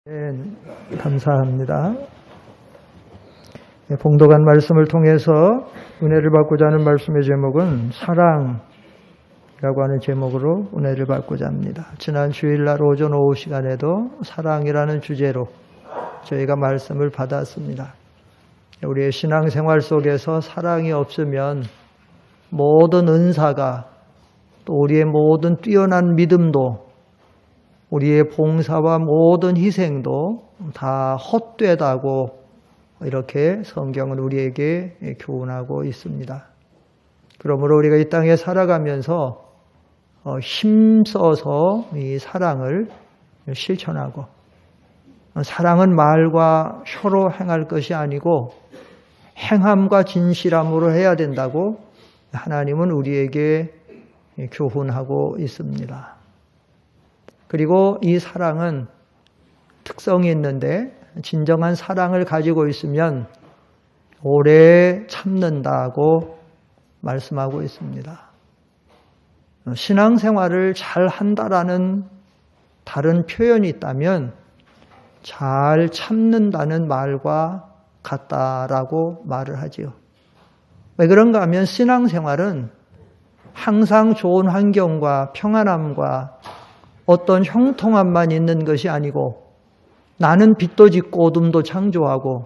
네, 감사합니다. 봉독한 말씀을 통해서 은혜를 받고자 하는 말씀의 제목은 사랑이라고 하는 제목으로 은혜를 받고자 합니다. 지난 주일날 오전 오후 시간에도 사랑이라는 주제로 저희가 말씀을 받았습니다. 우리의 신앙생활 속에서 사랑이 없으면 모든 은사가 또 우리의 모든 뛰어난 믿음도 우리의 봉사와 모든 희생도 다 헛되다고 이렇게 성경은 우리에게 교훈하고 있습니다. 그러므로 우리가 이 땅에 살아가면서 힘써서 이 사랑을 실천하고, 사랑은 말과 혀로 행할 것이 아니고 행함과 진실함으로 해야 된다고 하나님은 우리에게 교훈하고 있습니다. 그리고 이 사랑은 특성이 있는데, 진정한 사랑을 가지고 있으면 오래 참는다고 말씀하고 있습니다. 신앙생활을 잘 한다라는 다른 표현이 있다면 잘 참는다는 말과 같다라고 말을 하지요. 왜 그런가 하면 신앙생활은 항상 좋은 환경과 평안함과 어떤 형통함만 있는 것이 아니고, 나는 빛도 짓고 어둠도 창조하고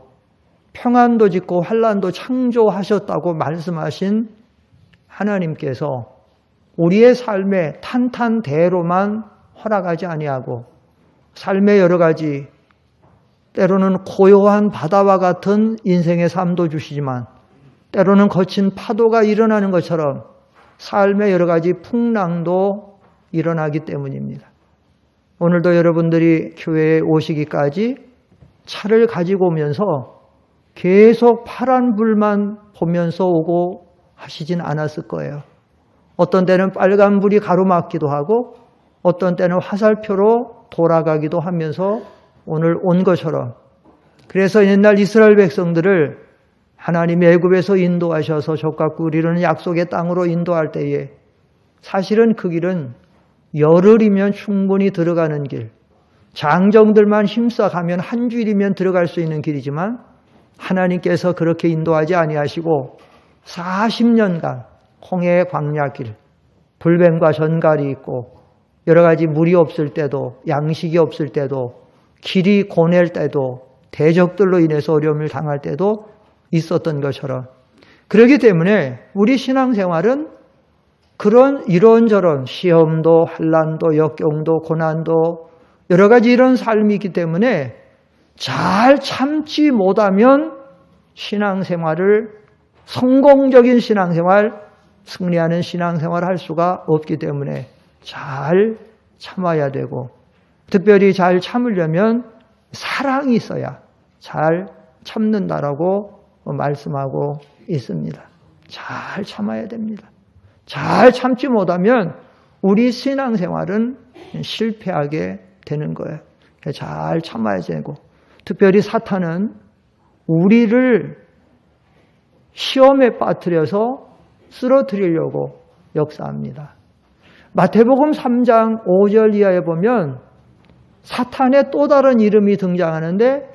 평안도 짓고 환난도 창조하셨다고 말씀하신 하나님께서 우리의 삶에 탄탄대로만 허락하지 아니하고, 삶의 여러 가지 때로는 고요한 바다와 같은 인생의 삶도 주시지만 때로는 거친 파도가 일어나는 것처럼 삶의 여러 가지 풍랑도 일어나기 때문입니다. 오늘도 여러분들이 교회에 오시기까지 차를 가지고 오면서 계속 파란 불만 보면서 오고 하시진 않았을 거예요. 어떤 때는 빨간 불이 가로막기도 하고 어떤 때는 화살표로 돌아가기도 하면서 오늘 온 것처럼, 그래서 옛날 이스라엘 백성들을 하나님이 애굽에서 인도하셔서 젖과 꿀이 흐르는 약속의 땅으로 인도할 때에 사실은 그 길은 열흘이면 충분히 들어가는 길, 장정들만 힘써 가면 한 주일이면 들어갈 수 있는 길이지만 하나님께서 그렇게 인도하지 아니하시고 40년간 홍해의 광야길, 불뱀과 전갈이 있고 여러 가지 물이 없을 때도 양식이 없을 때도 길이 고낼 때도 대적들로 인해서 어려움을 당할 때도 있었던 것처럼, 그렇기 때문에 우리 신앙생활은 그런 이런저런 시험도 환난도 역경도 고난도 여러 가지 이런 삶이기 때문에 잘 참지 못하면 신앙생활을, 성공적인 신앙생활, 승리하는 신앙생활을 할 수가 없기 때문에 잘 참아야 되고, 특별히 잘 참으려면 사랑이 있어야 잘 참는다라고 말씀하고 있습니다. 잘 참아야 됩니다. 잘 참지 못하면 우리 신앙생활은 실패하게 되는 거예요. 잘 참아야 되고, 특별히 사탄은 우리를 시험에 빠뜨려서 쓰러뜨리려고 역사합니다. 마태복음 3장 5절 이하에 보면 사탄의 또 다른 이름이 등장하는데,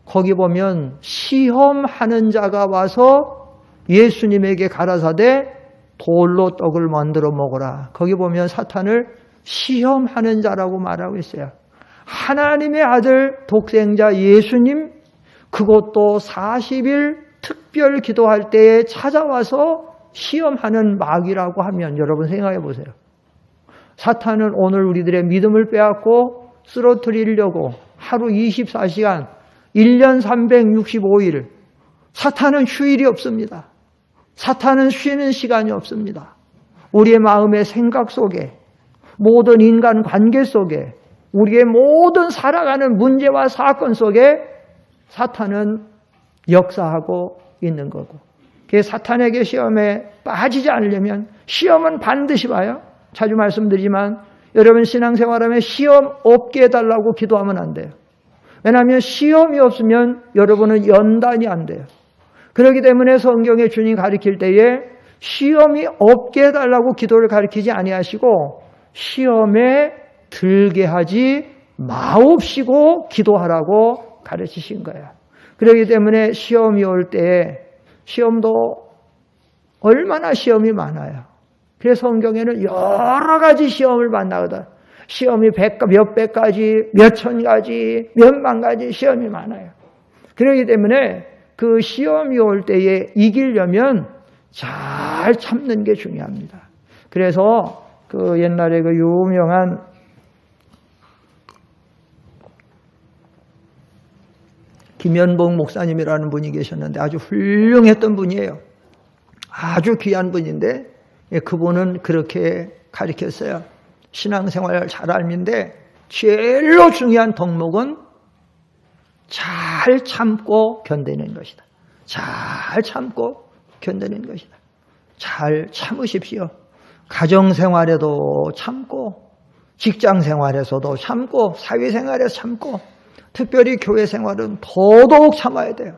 거기 보면 시험하는 자가 와서 예수님에게 가라사대 돌로 떡을 만들어 먹어라. 거기 보면 사탄을 시험하는 자라고 말하고 있어요. 하나님의 아들 독생자 예수님, 그것도 40일 특별 기도할 때에 찾아와서 시험하는 마귀라고 하면 여러분 생각해 보세요. 사탄은 오늘 우리들의 믿음을 빼앗고 쓰러뜨리려고 하루 24시간 1년 365일, 사탄은 휴일이 없습니다. 사탄은 쉬는 시간이 없습니다. 우리의 마음의 생각 속에, 모든 인간 관계 속에, 우리의 모든 살아가는 문제와 사건 속에 사탄은 역사하고 있는 거고, 그 사탄에게 시험에 빠지지 않으려면 시험은 반드시 봐요. 자주 말씀드리지만 여러분 신앙생활하면 시험 없게 해달라고 기도하면 안 돼요. 왜냐하면 시험이 없으면 여러분은 연단이 안 돼요. 그렇기 때문에 성경에 주님 가르칠 때에 시험이 없게 해달라고 기도를 가르치지 아니하시고 시험에 들게 하지 마옵시고 기도하라고 가르치신 거예요. 그렇기 때문에 시험이 올 때 시험도 얼마나 시험이 많아요. 그래서 성경에는 여러 가지 시험을 만나거든. 시험이 몇백 가지, 몇천 가지, 몇만 가지 시험이 많아요. 그렇기 때문에 그 시험이 올 때에 이기려면 잘 참는 게 중요합니다. 그래서 그 옛날에 그 유명한 김현봉 목사님이라는 분이 계셨는데 아주 훌륭했던 분이에요. 아주 귀한 분인데 그분은 그렇게 가르쳤어요. 신앙생활 잘 알는데 제일로 중요한 덕목은 잘 참고 견디는 것이다. 잘 참고 견디는 것이다. 잘 참으십시오. 가정생활에도 참고 직장생활에서도 참고 사회생활에서 참고 특별히 교회생활은 더더욱 참아야 돼요.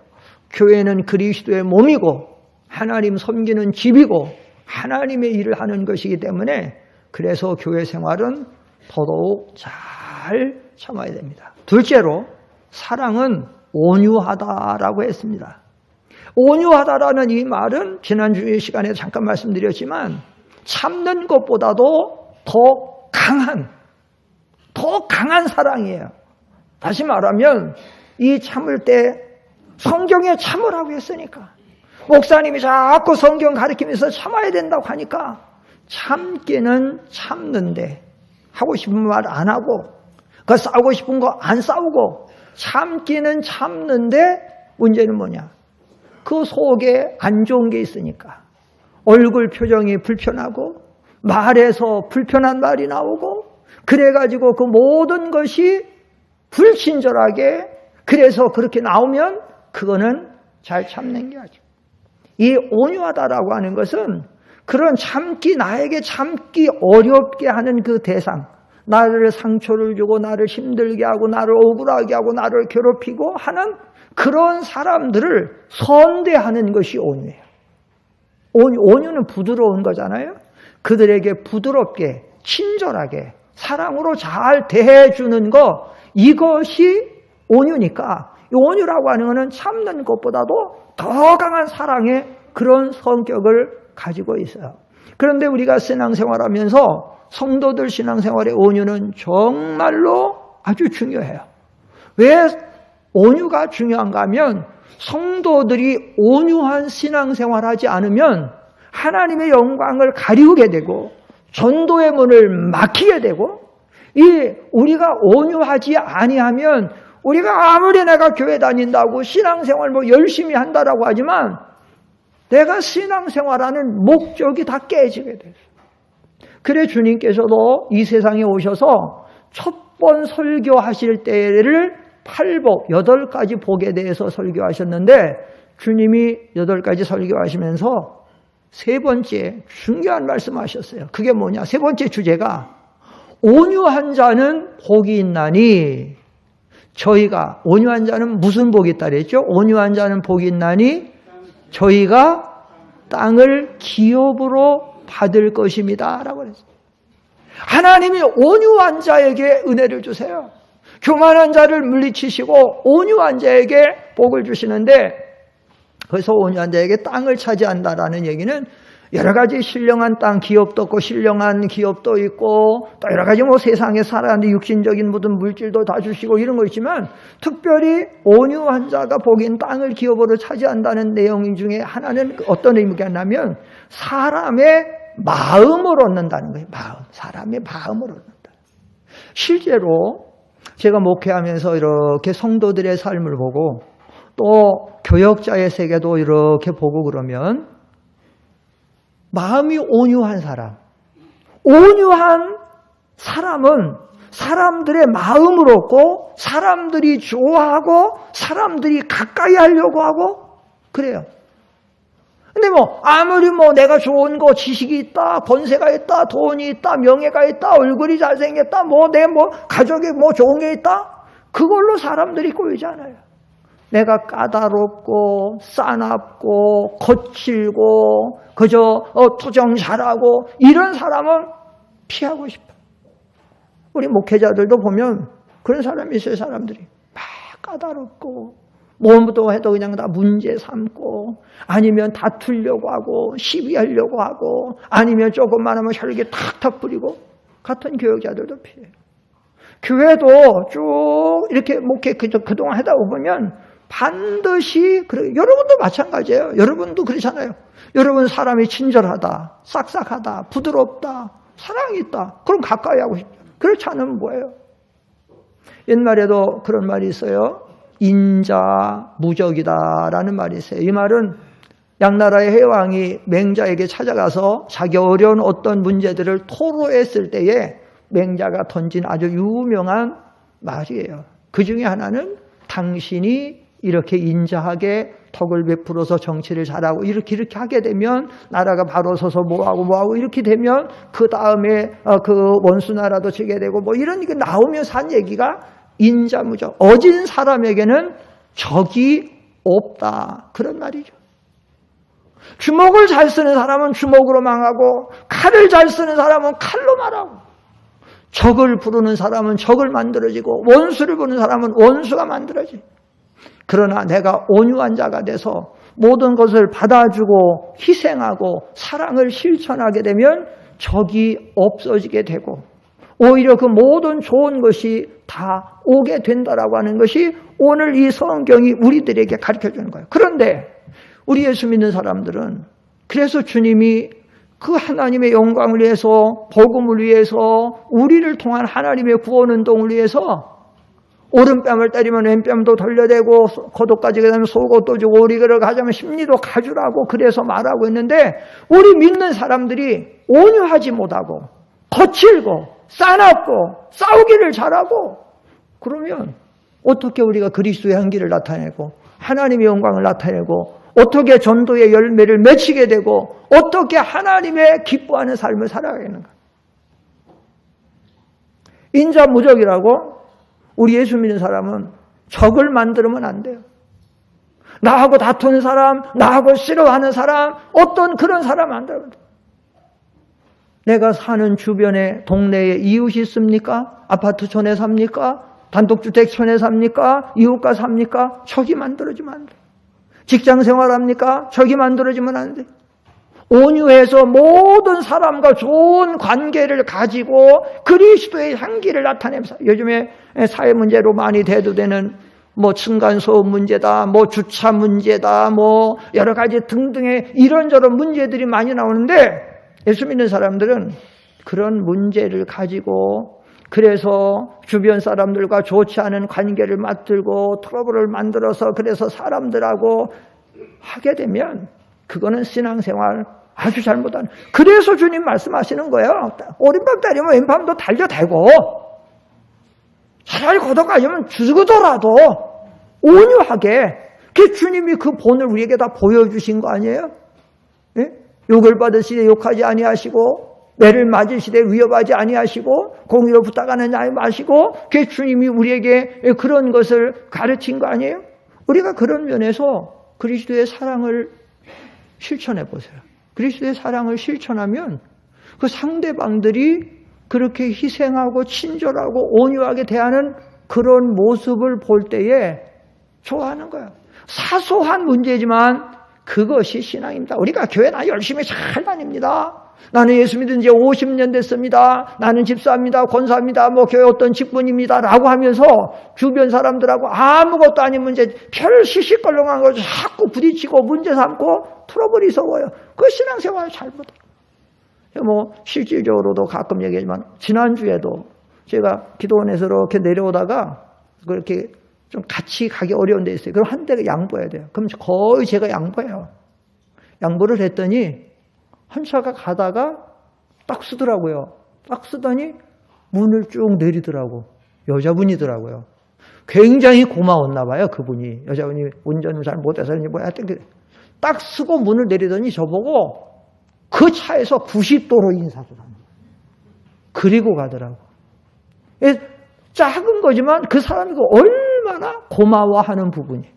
교회는 그리스도의 몸이고 하나님 섬기는 집이고 하나님의 일을 하는 것이기 때문에 그래서 교회생활은 더더욱 잘 참아야 됩니다. 둘째로 사랑은 온유하다라고 했습니다. 온유하다라는 이 말은 지난주 시간에 잠깐 말씀드렸지만 참는 것보다도 더 강한 사랑이에요. 다시 말하면 이 참을 때 성경에 참으라고 했으니까 목사님이 자꾸 성경 가르치면서 참아야 된다고 하니까 참기는 참는데 하고 싶은 말 안 하고 그 싸우고 싶은 거 안 싸우고 참기는 참는데 문제는 뭐냐? 그 속에 안 좋은 게 있으니까 얼굴 표정이 불편하고 말에서 불편한 말이 나오고 그래가지고 그 모든 것이 불친절하게 그래서 그렇게 나오면 그거는 잘 참는 게 아니죠. 이 온유하다라고 하는 것은 그런 나에게 참기 어렵게 하는 그 대상, 나를 상처를 주고 나를 힘들게 하고 나를 억울하게 하고 나를 괴롭히고 하는 그런 사람들을 선대하는 것이 온유예요. 온유는 부드러운 거잖아요. 그들에게 부드럽게 친절하게 사랑으로 잘 대해주는 거 이것이 온유니까 이 온유라고 하는 것은 참는 것보다도 더 강한 사랑의 그런 성격을 가지고 있어요. 그런데 우리가 신앙생활하면서 성도들 신앙생활의 온유는 정말로 아주 중요해요. 왜 온유가 중요한가 하면 성도들이 온유한 신앙생활하지 않으면 하나님의 영광을 가리우게 되고 전도의 문을 막히게 되고 우리가 온유하지 아니하면 우리가 아무리 내가 교회 다닌다고 신앙생활 열심히 한다라고 하지만 내가 신앙생활하는 목적이 다 깨지게 돼요. 그래 주님께서도 이 세상에 오셔서 첫 번 설교하실 때를 8복, 8가지 복에 대해서 설교하셨는데 주님이 8가지 설교하시면서 세 번째 중요한 말씀하셨어요. 그게 뭐냐? 세 번째 주제가 온유한 자는 복이 있나니 저희가 온유한 자는 무슨 복이 있다 그랬죠? 온유한 자는 복이 있나니 저희가 땅을 기업으로 받을 것입니다 라고 그랬어요. 하나님이 온유한 자에게 은혜를 주세요. 교만한 자를 물리치시고 온유한 자에게 복을 주시는데 그래서 온유한 자에게 땅을 차지한다라는 얘기는 여러 가지 신령한 땅, 기업도 있고 신령한 기업도 있고 또 여러 가지 세상에 살아가는데 육신적인 모든 물질도 다 주시고 이런 거 있지만 특별히 온유한 자가 복인 땅을 기업으로 차지한다는 내용 중에 하나는 어떤 의미가 있냐면 사람의 마음을 얻는다는 거예요. 사람의 마음을 얻는다. 실제로 제가 목회하면서 이렇게 성도들의 삶을 보고 또 교역자의 세계도 이렇게 보고 그러면 마음이 온유한 사람은 사람들의 마음을 얻고 사람들이 좋아하고 사람들이 가까이 하려고 하고 그래요. 근데 아무리 내가 좋은 거 지식이 있다, 권세가 있다, 돈이 있다, 명예가 있다, 얼굴이 잘생겼다, 내 가족이 좋은 게 있다, 그걸로 사람들이 꼬이잖아요. 내가 까다롭고 싸납고 거칠고 그저 투정 잘하고 이런 사람은 피하고 싶어. 우리 목회자들도 보면 그런 사람이 있어요. 사람들이 막 까다롭고 뭐부터 해도 그냥 다 문제 삼고, 아니면 다투려고 하고 시비하려고 하고, 아니면 조금만 하면 혈기 탁탁 뿌리고, 같은 교역자들도 필요해요. 교회도 쭉 이렇게 목회 그동안 하다 보면 반드시 여러분도 마찬가지예요. 여러분도 그렇잖아요. 여러분 사람이 친절하다, 싹싹하다, 부드럽다, 사랑이 있다, 그럼 가까이 하고 싶다. 그렇지 않으면 뭐예요? 옛말에도 그런 말이 있어요. 인자무적이다라는 말이 있어요. 이 말은 양나라의 해왕이 맹자에게 찾아가서 자기 어려운 어떤 문제들을 토로했을 때에 맹자가 던진 아주 유명한 말이에요. 그 중에 하나는 당신이 이렇게 인자하게 덕을 베풀어서 정치를 잘하고 이렇게 하게 되면 나라가 바로 서서 뭐하고 이렇게 되면 그 다음에 그 원수 나라도 지게 되고 뭐 이런 게 나오면서 한 얘기가 인자무적, 어진 사람에게는 적이 없다, 그런 말이죠. 주먹을 잘 쓰는 사람은 주먹으로 망하고, 칼을 잘 쓰는 사람은 칼로 말하고, 적을 부르는 사람은 적을 만들어지고, 원수를 부르는 사람은 원수가 만들어지고. 그러나 내가 온유한 자가 돼서 모든 것을 받아주고 희생하고 사랑을 실천하게 되면 적이 없어지게 되고, 오히려 그 모든 좋은 것이 다 오게 된다라고 하는 것이 오늘 이 성경이 우리들에게 가르쳐주는 거예요. 그런데 우리 예수 믿는 사람들은, 그래서 주님이 그 하나님의 영광을 위해서, 복음을 위해서, 우리를 통한 하나님의 구원운동을 위해서 오른뺨을 때리면 왼뺨도 돌려대고, 고독까지 가면 속옷도 주고, 우리를 가자면 심리도 가주라고 그래서 말하고 있는데, 우리 믿는 사람들이 온유하지 못하고 거칠고 싸납고 싸우기를 잘하고, 그러면 어떻게 우리가 그리스도의 향기를 나타내고 하나님의 영광을 나타내고, 어떻게 전도의 열매를 맺히게 되고, 어떻게 하나님의 기뻐하는 삶을 살아가겠는가? 인자무적이라고 우리 예수 믿는 사람은 적을 만들면 안 돼요. 나하고 다투는 사람, 나하고 싫어하는 사람, 어떤 그런 사람 안 돼요. 내가 사는 주변에 동네에 이웃이 있습니까? 아파트촌에 삽니까? 단독주택촌에 삽니까? 이웃과 삽니까? 적이 만들어지면 안 돼. 직장 생활합니까? 적이 만들어지면 안 돼. 온유해서 모든 사람과 좋은 관계를 가지고 그리스도의 향기를 나타내면서, 요즘에 사회 문제로 많이 대두되는 뭐 층간소음 문제다, 뭐 주차 문제다, 뭐 여러 가지 등등의 이런저런 문제들이 많이 나오는데, 예수 믿는 사람들은 그런 문제를 가지고, 그래서 주변 사람들과 좋지 않은 관계를 맞들고 트러블을 만들어서 그래서 사람들하고 하게 되면 그거는 신앙생활 아주 잘못하는. 그래서 주님 말씀하시는 거예요. 오른밤 때리면 왼밤도 달려대고, 차라리 고독 아니면 죽으더라도 온유하게. 그 주님이 그 본을 우리에게 다 보여주신 거 아니에요? 예? 욕을 받으시되 욕하지 아니하시고, 매를 맞으시되 위협하지 아니하시고, 공의로 부탁하는 자에 마시고, 그 주님이 우리에게 그런 것을 가르친 거 아니에요? 우리가 그런 면에서 그리스도의 사랑을 실천해 보세요. 그리스도의 사랑을 실천하면 그 상대방들이 그렇게 희생하고 친절하고 온유하게 대하는 그런 모습을 볼 때에 좋아하는 거예요. 사소한 문제지만 그것이 신앙입니다. 우리가 교회 나 열심히 잘 다닙니다. 나는 예수 믿은 지 50년 됐습니다. 나는 집사입니다. 권사입니다. 뭐 교회 어떤 직분입니다. 라고 하면서 주변 사람들하고 아무것도 아닌 문제, 별 시시껄렁한 걸 자꾸 부딪히고 문제 삼고 트러블이 있어요. 그 신앙생활을 잘 못해요. 뭐 실질적으로도 가끔 얘기하지만, 지난주에도 제가 기도원에서 이렇게 내려오다가 그렇게 좀 같이 가기 어려운 데 있어요. 그럼 한 대가 양보해야 돼요. 그럼 거의 제가 양보해요. 양보를 했더니 한 차가 가다가 딱 쓰더라고요. 딱 쓰더니 문을 쭉 내리더라고. 여자분이더라고요. 굉장히 고마웠나 봐요, 그분이. 여자분이 운전을 잘 못해서인지 뭐야. 딱 쓰고 문을 내리더니 저보고 그 차에서 90도로 인사도 합니다. 그리고 가더라고. 작은 거지만 그 사람이 얼마나 고마워하는 부분이.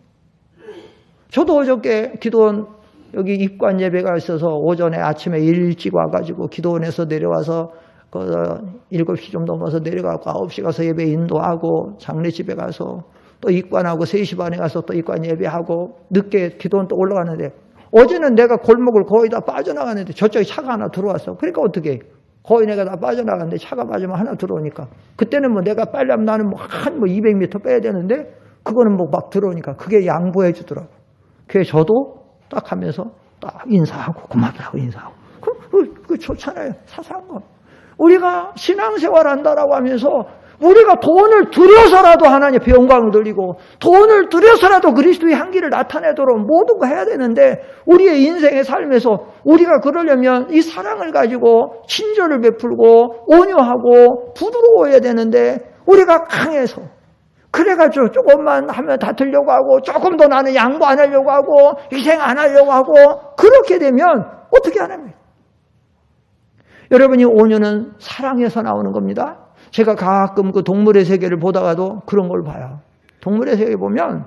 저도 어저께 기도원 여기 입관 예배가 있어서 오전에 아침에 일찍 와가지고 기도원에서 내려와서 7시 좀 넘어서 내려가고 9시 가서 예배 인도하고 장례집에 가서 또 입관하고 3시 반에 가서 또 입관 예배하고 늦게 기도원 또 올라가는데 어제는 내가 골목을 거의 다 빠져나가는데 저쪽에 차가 하나 들어왔어. 그러니까 어떻게 거의 내가 다 빠져나가는데 차가 빠지면 하나 들어오니까 그때는 뭐 내가 빨리 하면 나는 한 200m 빼야 되는데 그거는 뭐 막 들어오니까 그게 양보해 주더라고. 그게 저도 딱 하면서 딱 인사하고 고맙다고 인사하고 그 좋잖아요. 사소한 거. 우리가 신앙생활 한다라고 하면서 우리가 돈을 들여서라도 하나님 앞에 영광을 돌리고 돈을 들여서라도 그리스도의 향기를 나타내도록 모든 거 해야 되는데 우리의 인생의 삶에서 우리가 그러려면 이 사랑을 가지고 친절을 베풀고 온유하고 부드러워야 되는데 우리가 강해서 그래가지고 조금만 하면 다 들려고 하고 조금 더 나는 양보 안 하려고 하고 희생 안 하려고 하고 그렇게 되면 어떻게 하랍니까? 여러분이 온유는 사랑에서 나오는 겁니다. 제가 가끔 그 동물의 세계를 보다가도 그런 걸 봐요. 동물의 세계 보면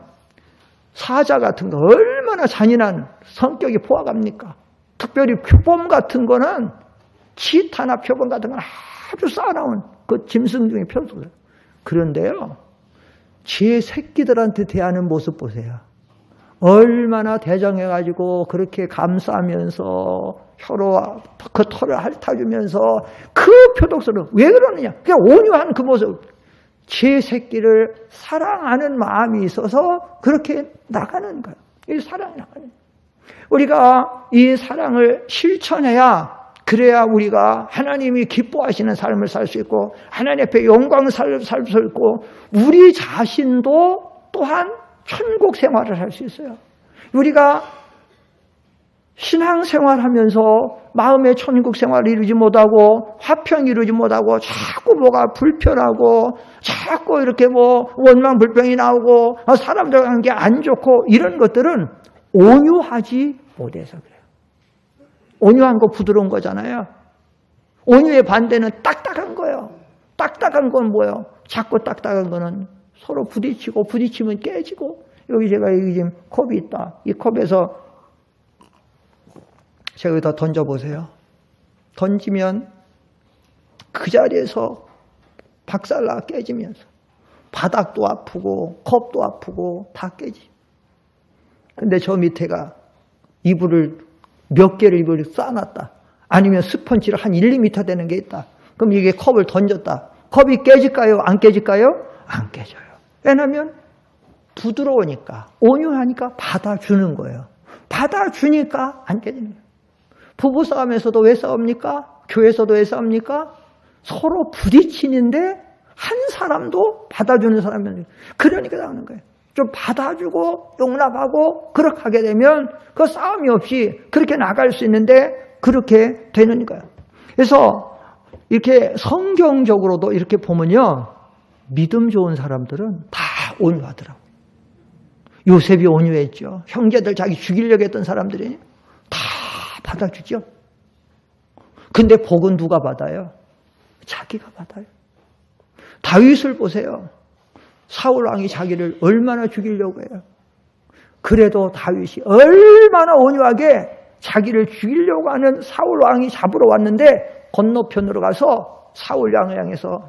사자 같은 거 얼마나 잔인한 성격이 포악합니까? 특별히 표범 같은 거는 치타나 표범 같은 건 아주 쌓아놓은 그 짐승 중에 표범. 그런데요. 제 새끼들한테 대하는 모습 보세요. 얼마나 대정해가지고 그렇게 감싸면서 혀로 그 털을 핥아주면서 그 표독스러운 왜 그러느냐? 그냥 온유한 그 모습. 제 새끼를 사랑하는 마음이 있어서 그렇게 나가는 거예요. 이 사랑이 나가는 거예요. 우리가 이 사랑을 실천해야 그래야 우리가 하나님이 기뻐하시는 삶을 살 수 있고 하나님 앞에 영광을 살 수 있고 우리 자신도 또한 천국 생활을 할 수 있어요. 우리가 신앙생활하면서 마음의 천국 생활을 이루지 못하고 화평 이루지 못하고 자꾸 뭐가 불편하고 자꾸 이렇게 뭐 원망 불평이 나오고 사람들 관계 안 좋고 이런 것들은 온유하지 못해서 그래요. 온유한 거 부드러운 거잖아요. 온유의 반대는 딱딱한 거예요. 딱딱한 건 뭐예요? 자꾸 딱딱한 거는 서로 부딪히고 부딪히면 깨지고 여기 제가 여기 지금 컵이 있다. 이 컵에서 제가 여기다 던져보세요. 던지면 그 자리에서 박살나 깨지면서 바닥도 아프고 컵도 아프고 다 깨지. 근데 저 밑에가 이불을 몇 개를 이불을 쌓아놨다. 아니면 스펀지를 한 1, 2m 되는 게 있다. 그럼 이게 컵을 던졌다. 컵이 깨질까요? 안 깨질까요? 안 깨져요. 왜냐하면 부드러우니까 온유하니까 받아주는 거예요. 받아주니까 안 깨지는 거예요. 부부싸움에서도 왜 싸웁니까? 교회에서도 왜 싸웁니까? 서로 부딪히는데 한 사람도 받아주는 사람이 그러니까 나오는 거예요. 좀 받아주고 용납하고 그렇게 하게 되면 그 싸움이 없이 그렇게 나갈 수 있는데 그렇게 되는 거예요. 그래서 이렇게 성경적으로도 이렇게 보면요. 믿음 좋은 사람들은 다 온유하더라고요. 요셉이 온유했죠. 형제들 자기 죽이려고 했던 사람들이 다 받아주죠. 근데 복은 누가 받아요? 자기가 받아요. 다윗을 보세요. 사울 왕이 자기를 얼마나 죽이려고 해요. 그래도 다윗이 얼마나 온유하게 자기를 죽이려고 하는 사울 왕이 잡으러 왔는데 건너편으로 가서 사울 왕을 향해서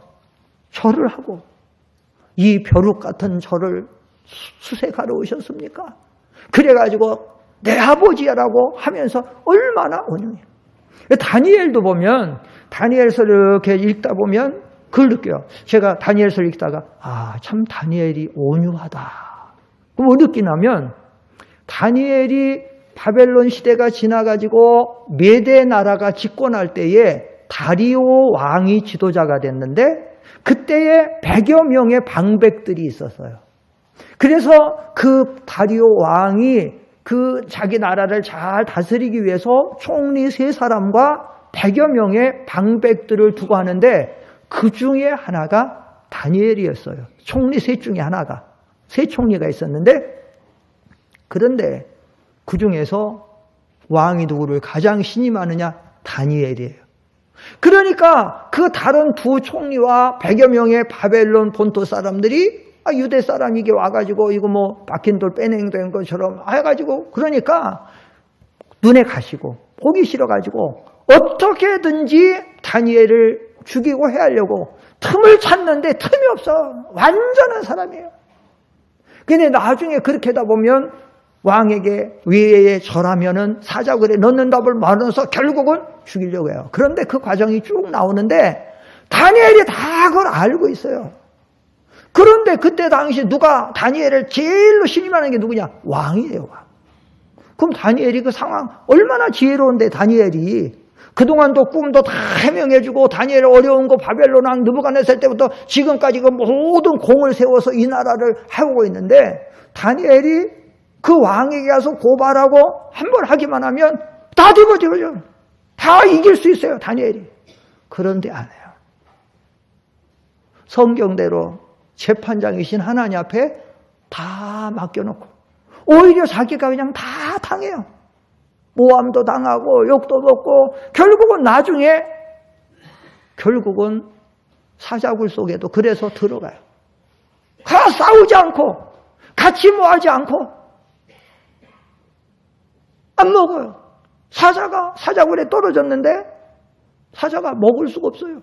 절을 하고 이 벼룩 같은 절을 수색하러 오셨습니까? 그래가지고 내 아버지야라고 하면서 얼마나 온유해요. 다니엘도 보면 다니엘서를 이렇게 읽다 보면 그걸 느껴요. 제가 다니엘서를 읽다가 참 다니엘이 온유하다. 그럼 뭐 느끼냐면 다니엘이 바벨론 시대가 지나가지고 메대 나라가 집권할 때에 다리오 왕이 지도자가 됐는데 그때에 100여 명의 방백들이 있었어요. 그래서 그 다리오 왕이 그 자기 나라를 잘 다스리기 위해서 총리 3사람과 100여 명의 방백들을 두고 하는데 그 중에 하나가 다니엘이었어요. 총리 3 중에 하나가. 3총리가 있었는데 그런데 그 중에서 왕이 누구를 가장 신임하느냐? 다니엘이에요. 그러니까 그 다른 2 총리와 100여 명의 바벨론 본토 사람들이 유대 사람이 이게 와가지고 이거 뭐 박힌 돌 빼내는 것처럼 해가지고 그러니까 눈에 가시고 보기 싫어가지고 어떻게든지 다니엘을 죽이고 해하려고 틈을 찾는데 틈이 없어. 완전한 사람이에요. 근데 나중에 그렇게 하다 보면 왕에게 위에 절하면은 사자굴에 넣는 답을 말아서 결국은 죽이려고 해요. 그런데 그 과정이 쭉 나오는데 다니엘이 다 그걸 알고 있어요. 그런데 그때 당시 누가 다니엘을 제일로 신임하는 게 누구냐? 왕이에요. 왕. 그럼 다니엘이 그 상황 얼마나 지혜로운데 다니엘이 그동안도 꿈도 다 해명해주고 다니엘 어려운 거 바벨론 왕 느부갓네살 때부터 지금까지 그 모든 공을 세워서 이 나라를 해오고 있는데 다니엘이 그 왕에게 가서 고발하고 한번 하기만 하면 다 뒤집어져요. 다 이길 수 있어요. 다니엘이. 그런데 안 해요. 성경대로 재판장이신 하나님 앞에 다 맡겨놓고 오히려 자기가 그냥 다 당해요. 모함도 당하고 욕도 먹고 결국은 나중에 사자굴 속에도 그래서 들어가요. 싸우지 않고 같이 모하지 않고 안 먹어요. 사자가 사자굴에 떨어졌는데 사자가 먹을 수가 없어요.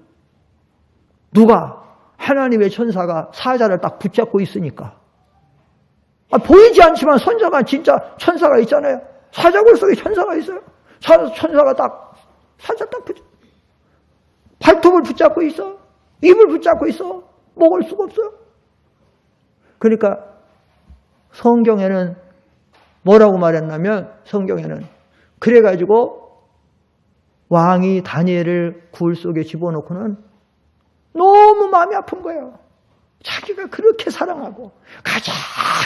누가? 하나님의 천사가 사자를 딱 붙잡고 있으니까. 보이지 않지만 진짜 천사가 있잖아요. 사자굴 속에 천사가 있어요. 천사가 사자 딱 발톱을 붙잡고 있어. 입을 붙잡고 있어. 먹을 수가 없어요. 그러니까 성경에는 뭐라고 말했냐면 성경에는 그래가지고 왕이 다니엘을 굴 속에 집어넣고는 너무 마음이 아픈 거예요. 자기가 그렇게 사랑하고 가장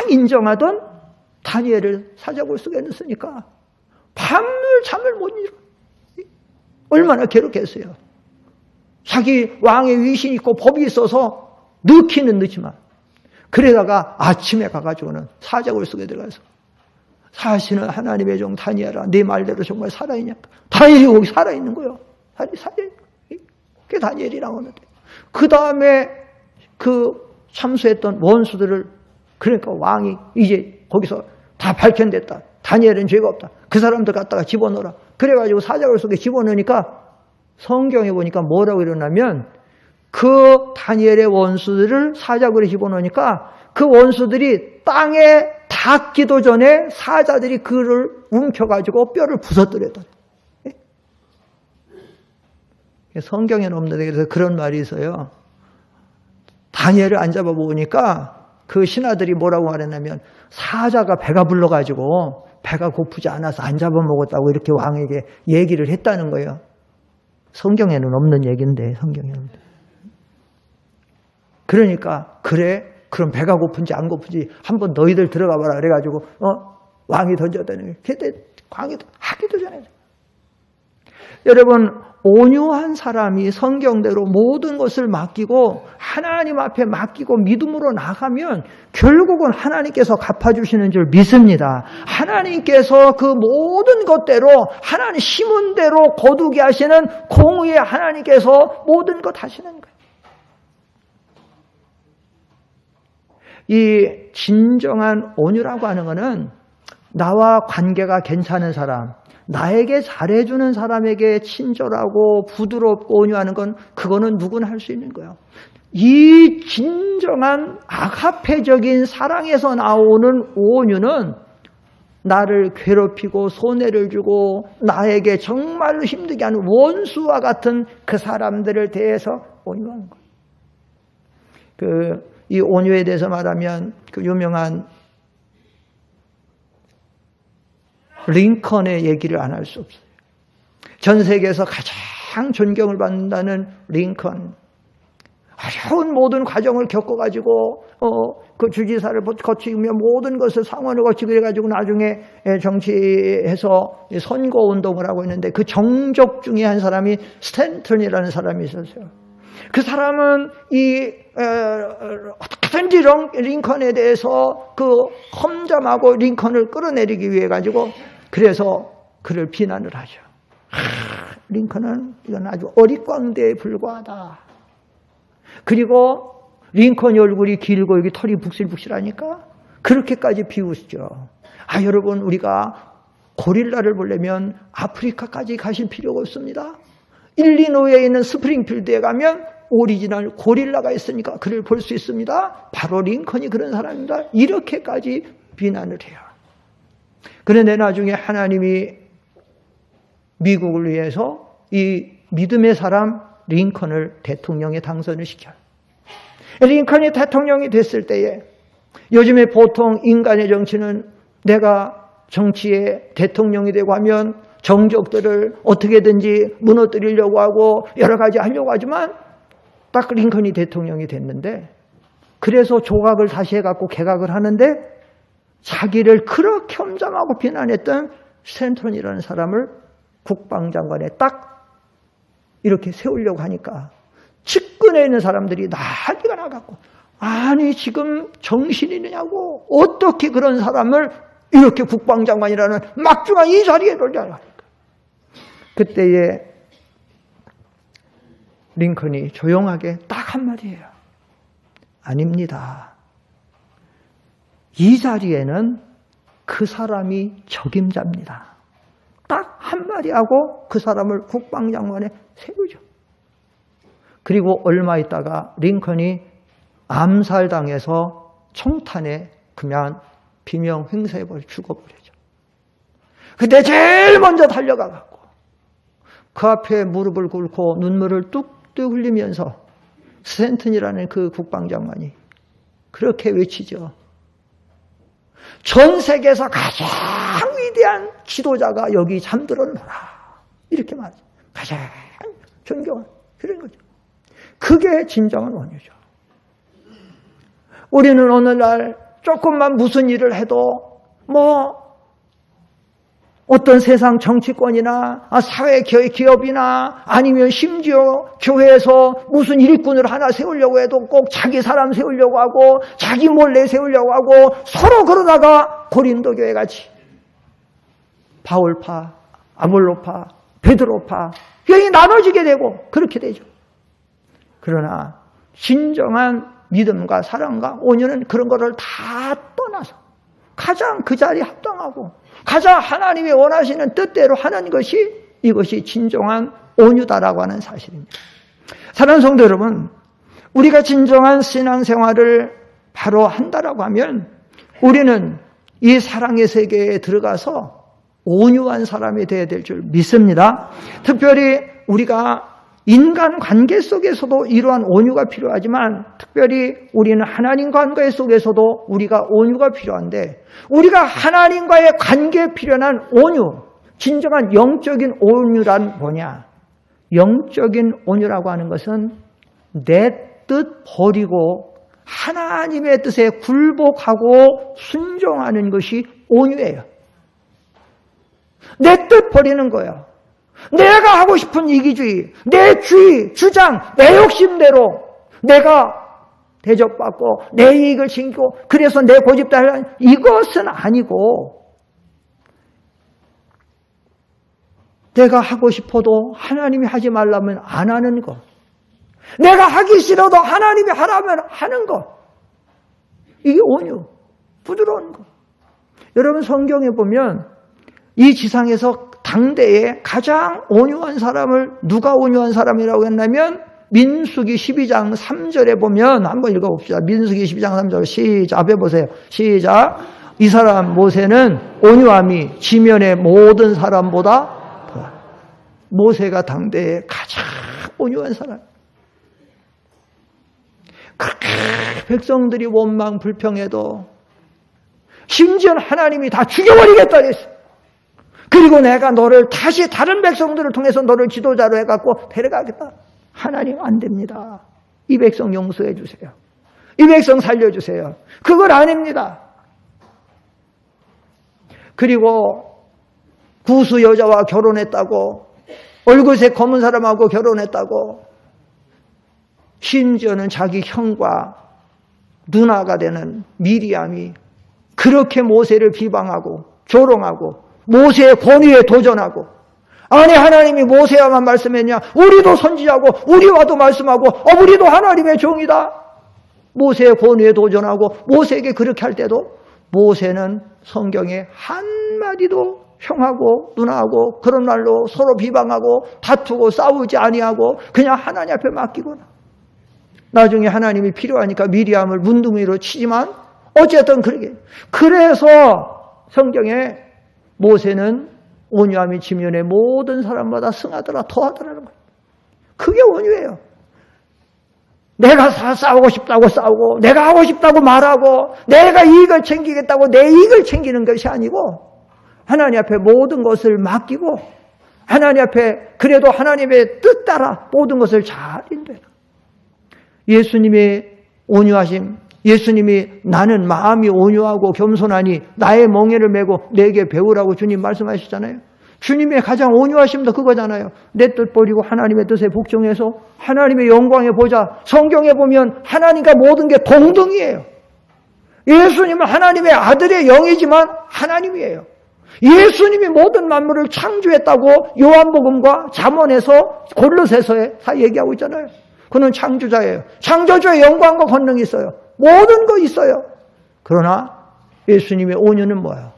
인정하던 다니엘을 사자굴 속에 넣었으니까 밤을 잠을 못 이뤄. 얼마나 괴롭겠어요. 자기 왕의 위신이 있고 법이 있어서 넣기는 넣지만 그러다가 아침에 가가지고는 사자굴 속에 들어가서 사실은 하나님의 종 다니엘아 네 말대로 정말 살아있냐? 다니엘이 거기 살아있는 거예요. 그게 다니엘이 나오는데 그 다음에 그 참수했던 원수들을 그러니까 왕이 이제 거기서 다 발견됐다. 다니엘은 죄가 없다. 그 사람들 갖다가 집어넣어라. 그래가지고 사자굴 속에 집어넣으니까 성경에 보니까 뭐라고 이러냐면 그 다니엘의 원수들을 사자굴에 집어넣으니까 그 원수들이 땅에 닿기도 전에 사자들이 그를 움켜가지고 뼈를 부서뜨렸다. 성경에는 없는데 그래서 그런 말이 있어요. 다니엘을 안 잡아보니까 그 신하들이 뭐라고 말했냐면 사자가 배가 불러가지고 배가 고프지 않아서 안 잡아먹었다고 이렇게 왕에게 얘기를 했다는 거예요. 성경에는 없는 얘기인데 성경에는. 그러니까 그래 그럼 배가 고픈지 안 고픈지 한번 너희들 들어가 봐라 그래가지고 왕이 던졌다는 거예요. 그때 왕이 하기도 전에. 여러분 온유한 사람이 성경대로 모든 것을 맡기고 하나님 앞에 맡기고 믿음으로 나가면 결국은 하나님께서 갚아주시는 줄 믿습니다. 하나님께서 그 모든 것대로 하나님 심은 대로 거두게 하시는 공의의 하나님께서 모든 것 하시는 거예요. 이 진정한 온유라고 하는 것은 나와 관계가 괜찮은 사람, 나에게 잘해주는 사람에게 친절하고 부드럽고 온유하는 건 그거는 누구나 할 수 있는 거예요. 이 진정한 아가페적인 사랑에서 나오는 온유는 나를 괴롭히고 손해를 주고 나에게 정말로 힘들게 하는 원수와 같은 그 사람들을 대해서 온유하는 거예요. 이 온유에 대해서 말하면 그 유명한 링컨의 얘기를 안 할 수 없어요. 전 세계에서 가장 존경을 받는다는 링컨. 어려운 모든 과정을 겪어가지고 그 주지사를 거치며 모든 것을 상원을 거치고 그래가지고 나중에 정치해서 선거운동을 하고 있는데 그 정적 중에 한 사람이 스탠턴이라는 사람이 있었어요. 그 사람은 어떻게든지 링컨에 대해서 그 험담하고 링컨을 끌어내리기 위해 가지고 그래서 그를 비난을 하죠. 링컨은 이건 아주 어릿광대에 불과하다. 그리고 링컨이 얼굴이 길고 여기 털이 북실북실하니까 그렇게까지 비웃죠. 여러분 우리가 고릴라를 보려면 아프리카까지 가실 필요가 없습니다. 일리노이에 있는 스프링필드에 가면 오리지널 고릴라가 있으니까 그를 볼 수 있습니다. 바로 링컨이 그런 사람입니다. 이렇게까지 비난을 해요. 그런데 나중에 하나님이 미국을 위해서 이 믿음의 사람 링컨을 대통령에 당선을 시켜요. 링컨이 대통령이 됐을 때에 요즘에 보통 인간의 정치는 내가 정치에 대통령이 되고 하면 정적들을 어떻게든지 무너뜨리려고 하고 여러 가지 하려고 하지만 딱 링컨이 대통령이 됐는데 그래서 조각을 다시 해갖고 개각을 하는데 자기를 그렇게 험담하고 비난했던 스탠턴이라는 사람을 국방장관에 딱 이렇게 세우려고 하니까 측근에 있는 사람들이 난리가 나갖고 아니 지금 정신이 있느냐고 어떻게 그런 사람을 이렇게 국방장관이라는 막중한 이 자리에 돌려야 하니까 그때에 링컨이 조용하게 딱 한마디 해요. 아닙니다. 이 자리에는 그 사람이 적임자입니다. 딱 한마디 하고 그 사람을 국방장관에 세우죠. 그리고 얼마 있다가 링컨이 암살당해서 총탄에 그냥 비명 횡세해버려 죽어버리죠. 그때 제일 먼저 달려가갖고 그 앞에 무릎을 꿇고 눈물을 뚝뚝 흘리면서 스탠턴이라는 그 국방장관이 그렇게 외치죠. 전 세계에서 가장 위대한 지도자가 여기 잠들었노라. 이렇게 말하죠. 가장 존경한 그런 거죠. 그게 진정한 원유죠. 우리는 오늘날 조금만 무슨 일을 해도 어떤 세상 정치권이나 사회 기업이나 아니면 심지어 교회에서 무슨 일꾼을 하나 세우려고 해도 꼭 자기 사람 세우려고 하고 자기 몰래 세우려고 하고 서로 그러다가 고린도 교회 같이 바울파, 아볼로파, 베드로파 여기 나눠지게 되고 그렇게 되죠. 그러나 진정한 믿음과 사랑과 온유는 그런 거를 다 떠나서 가장 그 자리에 합당하고 가장 하나님이 원하시는 뜻대로 하는 것이 이것이 진정한 온유다라고 하는 사실입니다. 사랑하는 성도 여러분, 우리가 진정한 신앙생활을 바로 한다라고 하면 우리는 이 사랑의 세계에 들어가서 온유한 사람이 되어야 될 줄 믿습니다. 특별히 우리가 인간관계 속에서도 이러한 온유가 필요하지만 특별히 우리는 하나님 관계 속에서도 우리가 온유가 필요한데 우리가 하나님과의 관계에 필요한 온유, 진정한 영적인 온유란 뭐냐? 영적인 온유라고 하는 것은 내 뜻 버리고 하나님의 뜻에 굴복하고 순종하는 것이 온유예요. 내 뜻 버리는 거예요. 내가 하고 싶은 이기주의, 내 주의, 주장, 내 욕심대로 내가 대접받고 내 이익을 챙기고 그래서 내 고집도 하려는 이것은 아니고 내가 하고 싶어도 하나님이 하지 말라면 안 하는 것, 내가 하기 싫어도 하나님이 하라면 하는 것, 이게 온유, 부드러운 것. 여러분 성경에 보면 이 지상에서 당대에 가장 온유한 사람을 누가 온유한 사람이라고 했냐면 민수기 12장 3절에 보면 한번 읽어봅시다. 민수기 12장 3절 시작 앞에 보세요. 시작. 이 사람 모세는 온유함이 지면의 모든 사람보다 더. 모세가 당대에 가장 온유한 사람. 그렇게 백성들이 원망 불평해도 심지어는 하나님이 다 죽여버리겠다 그랬어요. 그리고 내가 너를 다시 다른 백성들을 통해서 너를 지도자로 해갖고 데려가겠다. 하나님 안 됩니다. 이 백성 용서해 주세요. 이 백성 살려주세요. 그걸 아닙니다. 그리고 구수 여자와 결혼했다고 얼굴색 검은 사람하고 결혼했다고 심지어는 자기 형과 누나가 되는 미리암이 그렇게 모세를 비방하고 조롱하고 모세의 권위에 도전하고 아니 하나님이 모세야만 말씀했냐 우리도 선지자고 우리와도 말씀하고 우리도 하나님의 종이다. 모세의 권위에 도전하고 모세에게 그렇게 할 때도 모세는 성경에 한마디도 형하고 누나하고 그런 말로 서로 비방하고 다투고 싸우지 아니하고 그냥 하나님 앞에 맡기거나, 나중에 하나님이 필요하니까 미리암을 문둥이로 치지만 어쨌든 그러게. 그래서 성경에 모세는 온유함이 지면에 모든 사람마다 승하더라 더하더라는 거예요. 그게 온유예요. 내가 싸우고 싶다고 싸우고, 내가 하고 싶다고 말하고, 내가 이익을 챙기겠다고 내 이익을 챙기는 것이 아니고, 하나님 앞에 모든 것을 맡기고, 하나님 앞에 그래도 하나님의 뜻 따라 모든 것을 잘 인도해라. 예수님의 온유하심, 예수님이 나는 마음이 온유하고 겸손하니 나의 멍에를 메고 내게 배우라고 주님 말씀하시잖아요. 주님의 가장 온유하심도 그거잖아요. 내 뜻 버리고 하나님의 뜻에 복종해서 하나님의 영광에 보자. 성경에 보면 하나님과 모든 게 동등이에요. 예수님은 하나님의 아들의 영이지만 하나님이에요. 예수님이 모든 만물을 창조했다고 요한복음과 잠언에서 골로새서 다 얘기하고 있잖아요. 그는 창조자예요. 창조주의 영광과 권능이 있어요. 모든 거 있어요. 그러나 예수님의 온유는 뭐예요?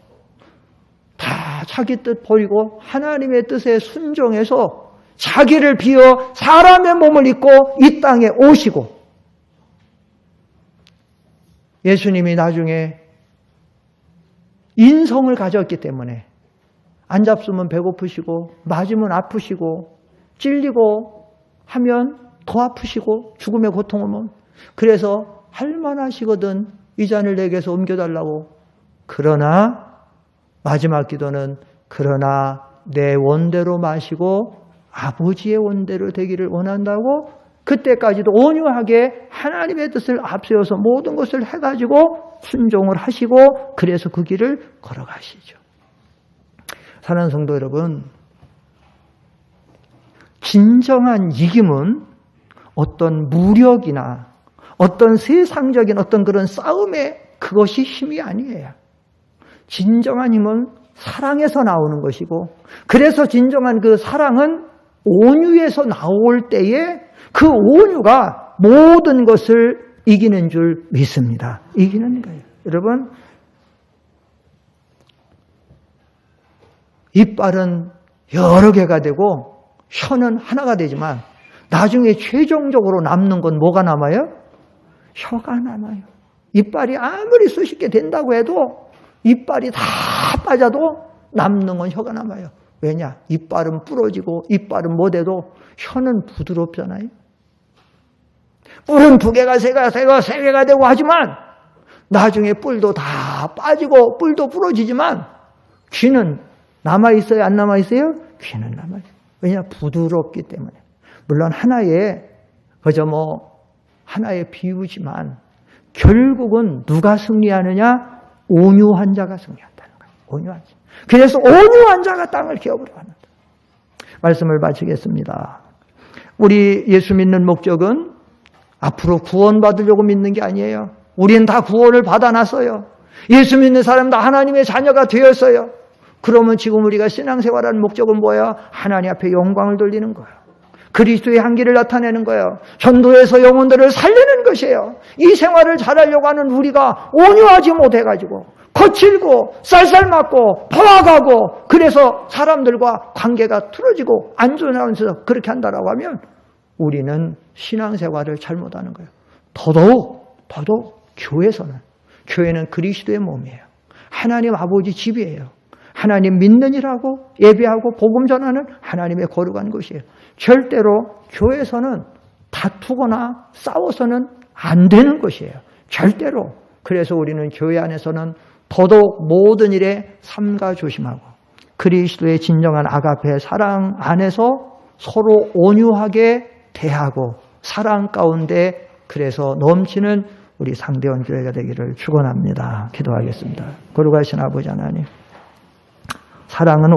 다 자기 뜻 버리고 하나님의 뜻에 순종해서 자기를 비워 사람의 몸을 입고 이 땅에 오시고, 예수님이 나중에 인성을 가졌기 때문에 안 잡수면 배고프시고 맞으면 아프시고 찔리고 하면 더 아프시고 죽음의 고통 오면, 그래서 할만하시거든 이 잔을 내게서 옮겨달라고. 그러나 마지막 기도는 그러나 내 원대로 마시고 아버지의 원대로 되기를 원한다고, 그때까지도 온유하게 하나님의 뜻을 앞세워서 모든 것을 해가지고 순종을 하시고, 그래서 그 길을 걸어가시죠. 사랑하는 성도 여러분, 진정한 이김은 어떤 무력이나 어떤 세상적인 어떤 그런 싸움에 그것이 힘이 아니에요. 진정한 힘은 사랑에서 나오는 것이고, 그래서 진정한 그 사랑은 온유에서 나올 때에 그 온유가 모든 것을 이기는 줄 믿습니다. 이기는 거예요. 여러분, 이빨은 여러 개가 되고 혀는 하나가 되지만 나중에 최종적으로 남는 건 뭐가 남아요? 혀가 남아요. 이빨이 아무리 수십 개 된다고 해도 이빨이 다 빠져도 남는 건 혀가 남아요. 왜냐? 이빨은 부러지고 이빨은 못해도 혀는 부드럽잖아요. 뿔은 2개가 3개가 되고 하지만 나중에 뿔도 다 빠지고 뿔도 부러지지만 귀는 남아있어요? 안 남아있어요? 귀는 남아요. 왜냐? 부드럽기 때문에. 물론 그저 하나의 비유지만 결국은 누가 승리하느냐? 온유한 자가 승리한다는 거예요. 온유한 자. 그래서 온유한 자가 땅을 기업으로 한다. 말씀을 마치겠습니다. 우리 예수 믿는 목적은 앞으로 구원받으려고 믿는 게 아니에요. 우리는 다 구원을 받아놨어요. 예수 믿는 사람 다 하나님의 자녀가 되었어요. 그러면 지금 우리가 신앙생활하는 목적은 뭐예요? 하나님 앞에 영광을 돌리는 거예요. 그리스도의 향기를 나타내는 거예요. 전도해서 영혼들을 살리는 것이에요. 이 생활을 잘하려고 하는 우리가 온유하지 못해가지고 거칠고 쌀쌀맞고 포악하고, 그래서 사람들과 관계가 틀어지고 안전하면서 그렇게 한다라고 하면 우리는 신앙생활을 잘못하는 거예요. 더더욱 교회는 그리스도의 몸이에요. 하나님 아버지 집이에요. 하나님 믿는 일하고 예배하고 복음 전하는 하나님의 거룩한 곳이에요. 절대로 교회에서는 다투거나 싸워서는 안 되는 것이에요. 절대로. 그래서 우리는 교회 안에서는 더더욱 모든 일에 삼가 조심하고 그리스도의 진정한 아가페 사랑 안에서 서로 온유하게 대하고 사랑 가운데 그래서 넘치는 우리 상대원 교회가 되기를 축원합니다. 기도하겠습니다. 거룩하신 아버지 하나님, 사랑은